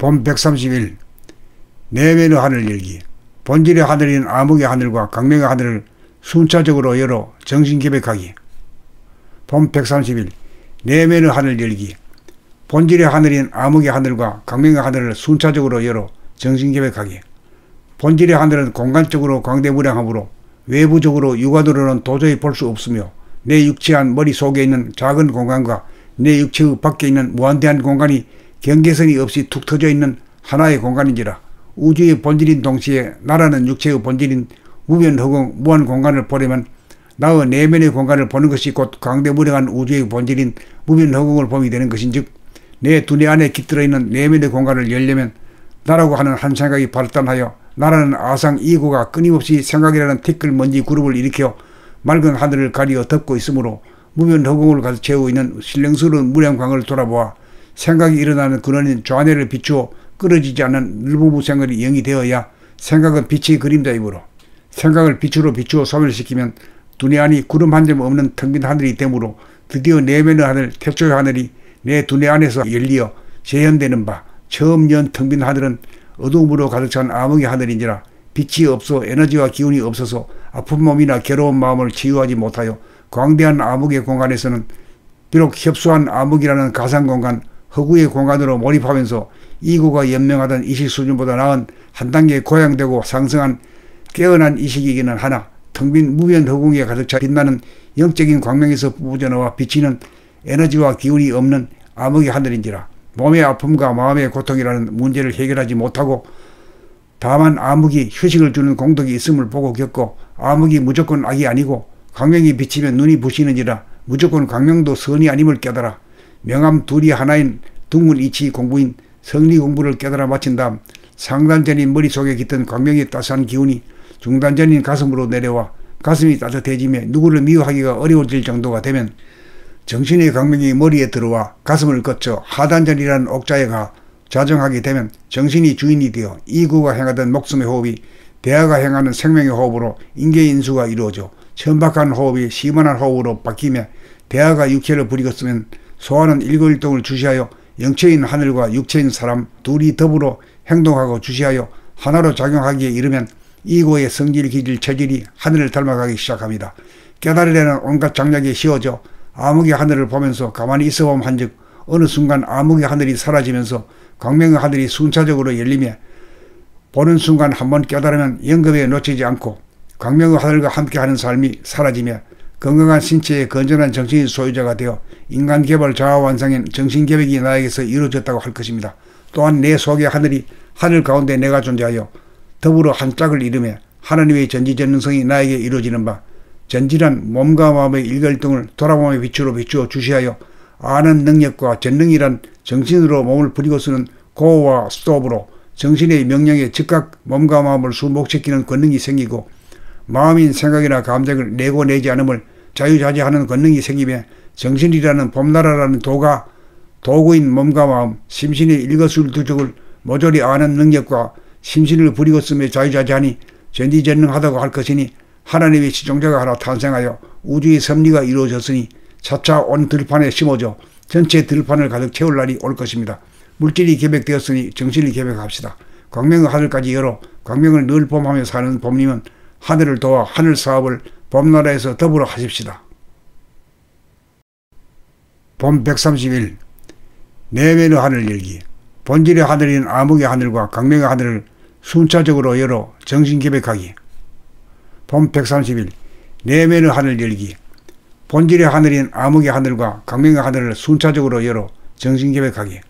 봄 130일 내면의 하늘 열기. 본질의 하늘인 암흑의 하늘과 광명의 하늘을 순차적으로 열어 정신개백하기. 봄 130일 내면의 하늘 열기. 본질의 하늘인 암흑의 하늘과 광명의 하늘을 순차적으로 열어 정신개백하기. 본질의 하늘은 공간적으로 광대무량하므로 외부적으로 육안으로는 도저히 볼 수 없으며 내 육체한 머리 속에 있는 작은 공간과 내 육체의 밖에 있는 무한대한 공간이 경계선이 없이 툭 터져 있는 하나의 공간인지라. 우주의 본질인 동시에 나라는 육체의 본질인 무변허공 무한 공간을 보려면 나의 내면의 공간을 보는 것이 곧 광대무량한 우주의 본질인 무변허공을 봄이 되는 것인즉 내 두뇌 안에 깃들어 있는 내면의 공간을 열려면 나라고 하는 한 생각이 발단하여 나라는 아상 이고가 끊임없이 생각이라는 티끌 먼지 그룹을 일으켜 맑은 하늘을 가리어 덮고 있으므로 무변허공을 가득 채우고 있는 신령스러운 무량광을 돌아보아 생각이 일어나는 근원인 좌뇌를 비추어 끊어지지 않는 늘무무생활이 영이 되어야 생각은 빛의 그림자이므로 생각을 빛으로 비추어 소멸시키면 두뇌 안이 구름 한 점 없는 텅 빈 하늘이 되므로 드디어 내면의 하늘 태초의 하늘이 내 두뇌 안에서 열리어 재현되는 바 처음 연 텅 빈 하늘은 어두움으로 가득 찬 암흑의 하늘인지라. 빛이 없어 에너지와 기운이 없어서 아픈 몸이나 괴로운 마음을 치유하지 못하여 광대한 암흑의 공간에서는 비록 협소한 암흑이라는 가상공간 허구의 공간으로 몰입하면서 이고가 연명하던 이식 수준보다 나은 한 단계 고양되고 상승한 깨어난 이식이기는 하나 텅 빈 무변허공에 가득 차 빛나는 영적인 광명에서 뿜어져나와 비치는 에너지와 기운이 없는 암흑의 하늘인지라. 몸의 아픔과 마음의 고통이라는 문제를 해결하지 못하고 다만 암흑이 휴식을 주는 공덕이 있음을 보고 겪고 암흑이 무조건 악이 아니고 광명이 비치면 눈이 부시는지라 무조건 광명도 선이 아님을 깨달아 명암 둘이 하나인 둥근 이치 공부인 성리 공부를 깨달아 마친 다음 상단전인 머릿속에 깃든 광명의 따스한 기운이 중단전인 가슴으로 내려와 가슴이 따뜻해지며 누구를 미워하기가 어려워질 정도가 되면 정신의 광명이 머리에 들어와 가슴을 거쳐 하단전이라는 옥자에 가 좌정하게 되면 정신이 주인이 되어 이구가 행하던 목숨의 호흡이 대하가 행하는 생명의 호흡으로 인계인수가 이루어져 천박한 호흡이 시원한 호흡으로 바뀌며 대하가 육체를 부리겠으면 소화는 일거일동을 주시하여 영체인 하늘과 육체인 사람 둘이 더불어 행동하고 주시하여 하나로 작용하기에 이르면 이고의 성질 기질 체질이 하늘을 닮아가기 시작합니다. 깨달으려는 온갖 장략이 씌워져 암흑의 하늘을 보면서 가만히 있어보면 한즉 어느 순간 암흑의 하늘이 사라지면서 광명의 하늘이 순차적으로 열리며 보는 순간 한번 깨달으면 영겁에 놓치지 않고 광명의 하늘과 함께하는 삶이 사라지며 건강한 신체의 건전한 정신의 소유자가 되어 인간개발 자아완성인 정신개백이 나에게서 이루어졌다고 할 것입니다. 또한 내 속의 하늘이 하늘 가운데 내가 존재하여 더불어 한 짝을 이루며 하나님의 전지전능성이 나에게 이루어지는 바 전지란 몸과 마음의 일거일동을 돌아보며 빛으로 비추어 주시하여 아는 능력과 전능이란 정신으로 몸을 부리고 쓰는 고와 스톱으로 정신의 명령에 즉각 몸과 마음을 수목시키는 권능이 생기고 마음인 생각이나 감정을 내고 내지 않음을 자유자재하는 권능이 생기며 정신이라는 봄나라라는 도구인 몸과 마음, 심신의 일거수일투족을 모조리 아는 능력과 심신을 부리고 쓰며 자유자재하니 전지전능하다고 할 것이니 하나님의 시종자가 하나 탄생하여 우주의 섭리가 이루어졌으니 차차 온 들판에 심어져 전체 들판을 가득 채울 날이 올 것입니다. 물질이 계백되었으니 정신이 계백합시다. 광명의 하늘까지 열어 광명을 늘 봄하며 사는 봄님은 하늘을 도와 하늘 사업을 봄나라에서 더불어 하십시다. 봄 130일 내면의 하늘 열기. 본질의 하늘인 암흑의 하늘과 광명의 하늘을 순차적으로 열어 정신개백하기. 봄 130일 내면의 하늘 열기. 본질의 하늘인 암흑의 하늘과 광명의 하늘을 순차적으로 열어 정신개백하기.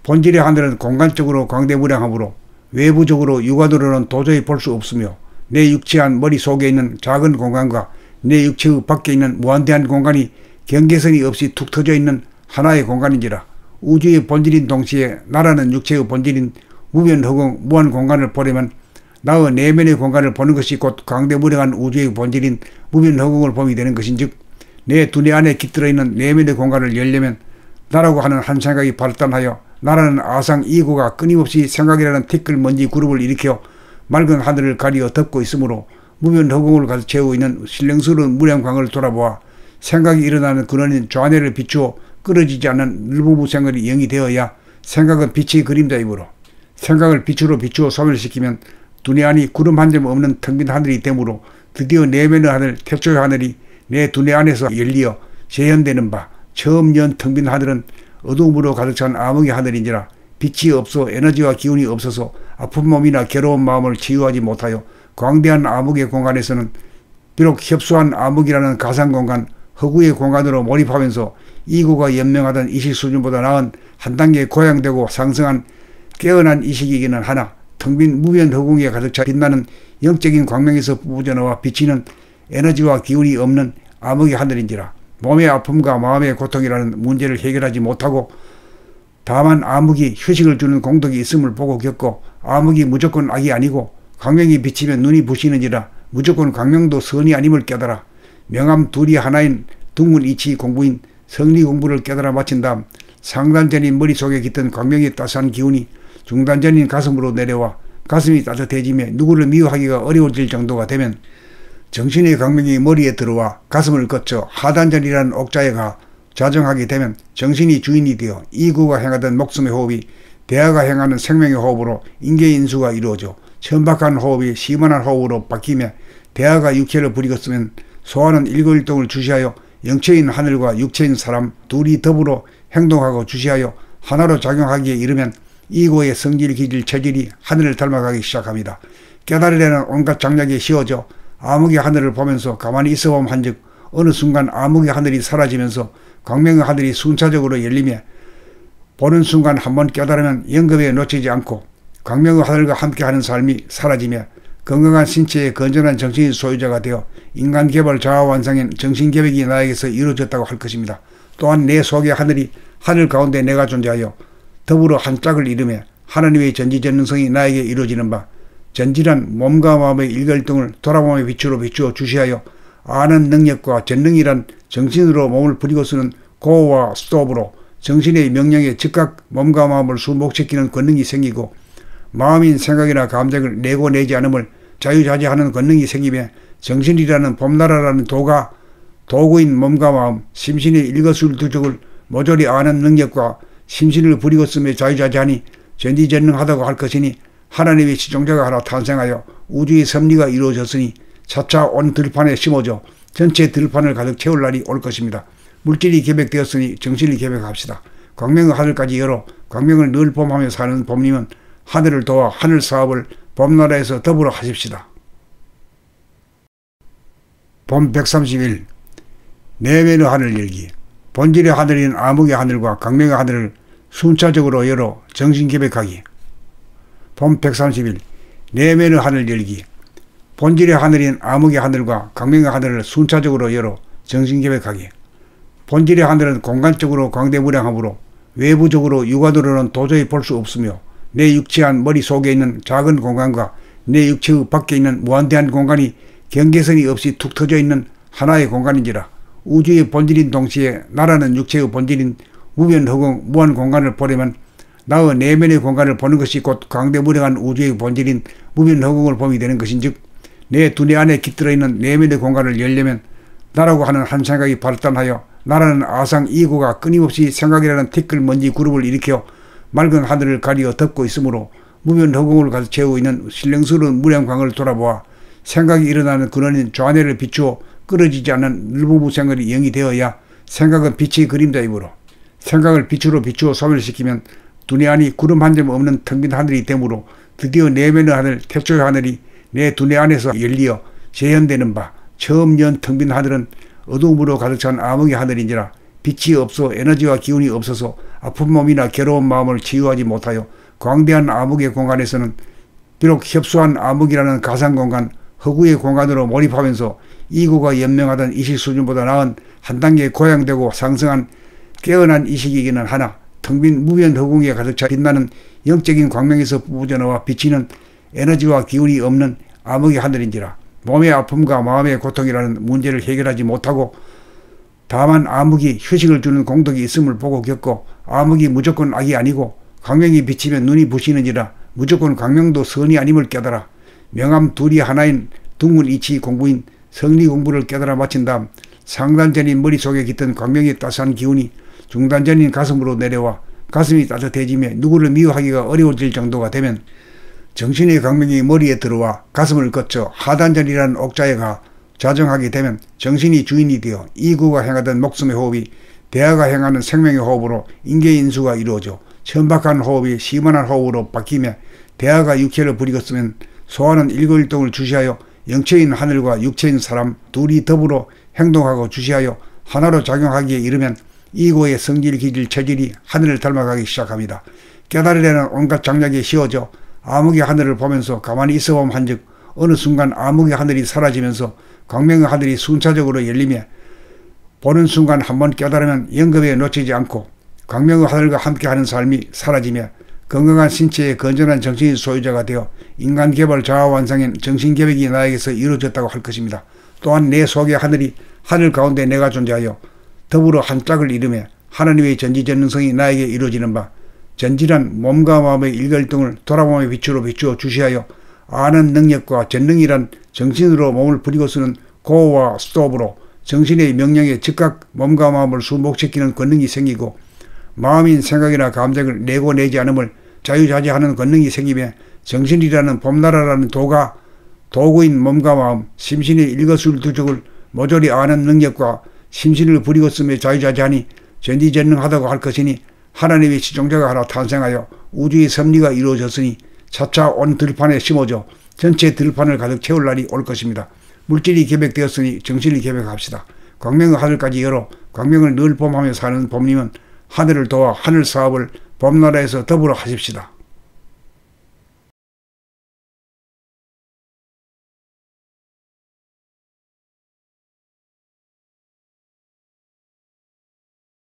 본질의 하늘은 공간적으로 광대무량하므로 외부적으로 육안으로는 도저히 볼 수 없으며 내 육체한 머리 속에 있는 작은 공간과 내 육체의 밖에 있는 무한대한 공간이 경계선이 없이 툭 터져 있는 하나의 공간인지라. 우주의 본질인 동시에 나라는 육체의 본질인 무변허공 무한 공간을 보려면 나의 내면의 공간을 보는 것이 곧 광대무량한 우주의 본질인 무변허공을 봄이 되는 것인즉 내 두뇌 안에 깃들어 있는 내면의 공간을 열려면 나라고 하는 한 생각이 발단하여 나라는 아상 이고가 끊임없이 생각이라는 티끌 먼지 그룹을 일으켜 맑은 하늘을 가리어 덮고 있으므로 무변허공을 가득 채우고 있는 신령스러운 무량광을 돌아보아 생각이 일어나는 근원인 좌뇌를 비추어 끊어지지 않는 늘무무생활이 영이 되어야 생각은 빛의 그림자이므로 생각을 빛으로 비추어 소멸시키면 두뇌 안이 구름 한 점 없는 텅 빈 하늘이 되므로 드디어 내면의 하늘 태초의 하늘이 내 두뇌 안에서 열리어 재현되는 바 처음 연 텅 빈 하늘은 어두움으로 가득 찬 암흑의 하늘인지라 빛이 없어 에너지와 기운이 없어서 아픈 몸이나 괴로운 마음을 치유하지 못하여 광대한 암흑의 공간에서는 비록 협소한 암흑이라는 가상공간 허구의 공간으로 몰입하면서 이고가 연명하던 이식 수준보다 나은 한 단계 고양되고 상승한 깨어난 이식이기는 하나 텅 빈 무변 허공에 가득 차 빛나는 영적인 광명에서 뿜어져나와 비치는 에너지와 기운이 없는 암흑의 하늘인지라 몸의 아픔과 마음의 고통이라는 문제를 해결하지 못하고 다만 암흑이 휴식을 주는 공덕이 있음을 보고 겪고 암흑이 무조건 악이 아니고 광명이 비치면 눈이 부시는지라 무조건 광명도 선이 아님을 깨달아 명암 둘이 하나인 둥근 이치 공부인 성리 공부를 깨달아 마친 다음 상단전인 머릿속에 깃든 광명의 따스한 기운이 중단전인 가슴으로 내려와 가슴이 따뜻해지며 누구를 미워하기가 어려워질 정도가 되면 정신의 광명이 머리에 들어와 가슴을 거쳐 하단전이라는 옥자에 가 좌정하게 되면 정신이 주인이 되어 이구가 행하던 목숨의 호흡이 대하가 행하는 생명의 호흡으로 인계인수가 이루어져 천박한 호흡이 시원한 호흡으로 바뀌며 대하가 육체를 부리겠으면 소화는 일거일동을 주시하여 영체인 하늘과 육체인 사람 둘이 더불어 행동하고 주시하여 하나로 작용하기에 이르면 이고의 성질, 기질, 체질이 하늘을 닮아가기 시작합니다. 깨달으려는 온갖 장략에 씌워져 암흑의 하늘을 보면서 가만히 있어보면 한즉 어느 순간 암흑의 하늘이 사라지면서 광명의 하늘이 순차적으로 열리며 보는 순간 한번 깨달으면 영겁에 놓치지 않고 광명의 하늘과 함께하는 삶이 사라지며 건강한 신체에 건전한 정신의 소유자가 되어 인간개발 자아완성인 정신개혁이 나에게서 이루어졌다고 할 것입니다. 또한 내 속의 하늘이 하늘 가운데 내가 존재하여 더불어 한 짝을 이루며 하나님의 전지전능성이 나에게 이루어지는 바 전지란 몸과 마음의 일ገል등을 돌아보며 빛으로 비추어 주시하여 아는 능력과 전능이란 정신으로 몸을 부리고 쓰는 고와 스톱으로 정신의 명령에 즉각 몸과 마음을 수목시키는 권능이 생기고 마음인 생각이나 감정을 내고 내지 않음을 자유자재하는 권능이 생기며 정신이라는 봄나라라는 도구인 몸과 마음, 심신의 일거수일투족을 모조리 아는 능력과 심신을 부리고 쓰며 자유자재하니 전지전능하다고 할 것이니 하나님의 시종자가 하나 탄생하여 우주의 섭리가 이루어졌으니 차차 온 들판에 심어져 전체 들판을 가득 채울 날이 올 것입니다. 물질이 계획되었으니 정신이 계획합시다. 광명의 하늘까지 열어 광명을 늘 봄하며 사는 봄님은 하늘을 도와 하늘 사업을 봄나라에서 더불어 하십시다. 봄 131 내면의 하늘 열기 본질의 하늘인 암흑의 하늘과 광명의 하늘을 순차적으로 열어 정신계백하기. 봄 131 내면의 하늘 열기 본질의 하늘인 암흑의 하늘과 광명의 하늘을 순차적으로 열어 정신계백하기. 본질의 하늘은 공간적으로 광대무량하므로 외부적으로 육안으로는 도저히 볼 수 없으며 내 육체한 머릿속에 있는 작은 공간과 내 육체의 밖에 있는 무한대한 공간이 경계선이 없이 툭 터져 있는 하나의 공간인지라. 우주의 본질인 동시에 나라는 육체의 본질인 무변허공 무한 공간을 보려면 나의 내면의 공간을 보는 것이 곧 광대무량한 우주의 본질인 무변허공을 봄이 되는 것인즉 내 두뇌 안에 깃들어 있는 내면의 공간을 열려면 나라고 하는 한 생각이 발단하여 나라는 아상 이고가 끊임없이 생각이라는 티끌 먼지 그룹을 일으켜 맑은 하늘을 가리어 덮고 있으므로 무변허공을 가득 채우고 있는 신령스러운 무량광을 돌아보아 생각이 일어나는 근원인 좌뇌를 비추어 끊어지지 않는 늘부부생활이 영이 되어야 생각은 빛의 그림자이므로 생각을 빛으로 비추어 소멸시키면 두뇌 안이 구름 한 점 없는 텅 빈 하늘이 되므로 드디어 내면의 하늘 태초의 하늘이 내 두뇌 안에서 열리어 재현되는 바 처음 연 텅 빈 하늘은 어두움으로 가득 찬 암흑의 하늘인지라. 빛이 없어 에너지와 기운이 없어서 아픈 몸이나 괴로운 마음을 치유하지 못하여 광대한 암흑의 공간에서는 비록 협소한 암흑이라는 가상공간 허구의 공간으로 몰입하면서 이고가 연명하던 이식 수준보다 나은 한 단계 고양되고 상승한 깨어난 이식이기는 하나 텅 빈 무변 허공에 가득 차 빛나는 영적인 광명에서 뿜어져나와 비치는 에너지와 기운이 없는 암흑의 하늘인지라. 몸의 아픔과 마음의 고통이라는 문제를 해결하지 못하고 다만 암흑이 휴식을 주는 공덕이 있음을 보고 겪고 암흑이 무조건 악이 아니고 광명이 비치면 눈이 부시는지라 무조건 광명도 선이 아님을 깨달아 명암 둘이 하나인 둥근 이치 공부인 성리 공부를 깨달아 마친 다음 상단전인 머릿속에 깃든 광명의 따스한 기운이 중단전인 가슴으로 내려와 가슴이 따뜻해지며 누구를 미워하기가 어려워질 정도가 되면 정신의 강명이 머리에 들어와 가슴을 거쳐 하단전이라는 옥자에 가 좌정하게 되면 정신이 주인이 되어 이구가 행하던 목숨의 호흡이 대하가 행하는 생명의 호흡으로 인계인수가 이루어져 천박한 호흡이 시원한 호흡으로 바뀌며 대하가 육체를 부리겠으면 소화는 일거일동을 주시하여 영체인 하늘과 육체인 사람 둘이 더불어 행동하고 주시하여 하나로 작용하기에 이르면 이고의 성질, 기질, 체질이 하늘을 닮아가기 시작합니다. 깨달으려는 온갖 장약이 씌워져 암흑의 하늘을 보면서 가만히 있어보면 한즉 어느 순간 암흑의 하늘이 사라지면서 광명의 하늘이 순차적으로 열리며 보는 순간 한번 깨달으면 영겁에 놓치지 않고 광명의 하늘과 함께하는 삶이 사라지며 건강한 신체의 건전한 정신의 소유자가 되어 인간개발 자아완성인 정신계획이 나에게서 이루어졌다고 할 것입니다. 또한 내 속의 하늘이 하늘 가운데 내가 존재하여 더불어 한 짝을 이루며 하나님의 전지전능성이 나에게 이루어지는 바 전지란 몸과 마음의 일ገል등을 돌아보며 빛으로 비추어 주시하여 아는 능력과 전능이란 정신으로 몸을 부리고 쓰는 고와 스톱으로 정신의 명령에 즉각 몸과 마음을 순복시키는 권능이 생기고 마음인 생각이나 감정을 내고 내지 않음을 자유자재하는 권능이 생기며 정신이라는 봄나라라는 도구인 몸과 마음, 심신의 일거수일투족을 모조리 아는 능력과 심신을 부리고 쓰며 자유자재하니 전지전능하다고 할 것이니 하나님의 시종자가 하나 탄생하여 우주의 섭리가 이루어졌으니 차차 온 들판에 심어져 전체 들판을 가득 채울 날이 올 것입니다. 물질이 계획되었으니 정신이 계획합시다. 광명의 하늘까지 열어 광명을 늘 봄하며 사는 봄님은 하늘을 도와 하늘 사업을 봄나라에서 더불어 하십시다.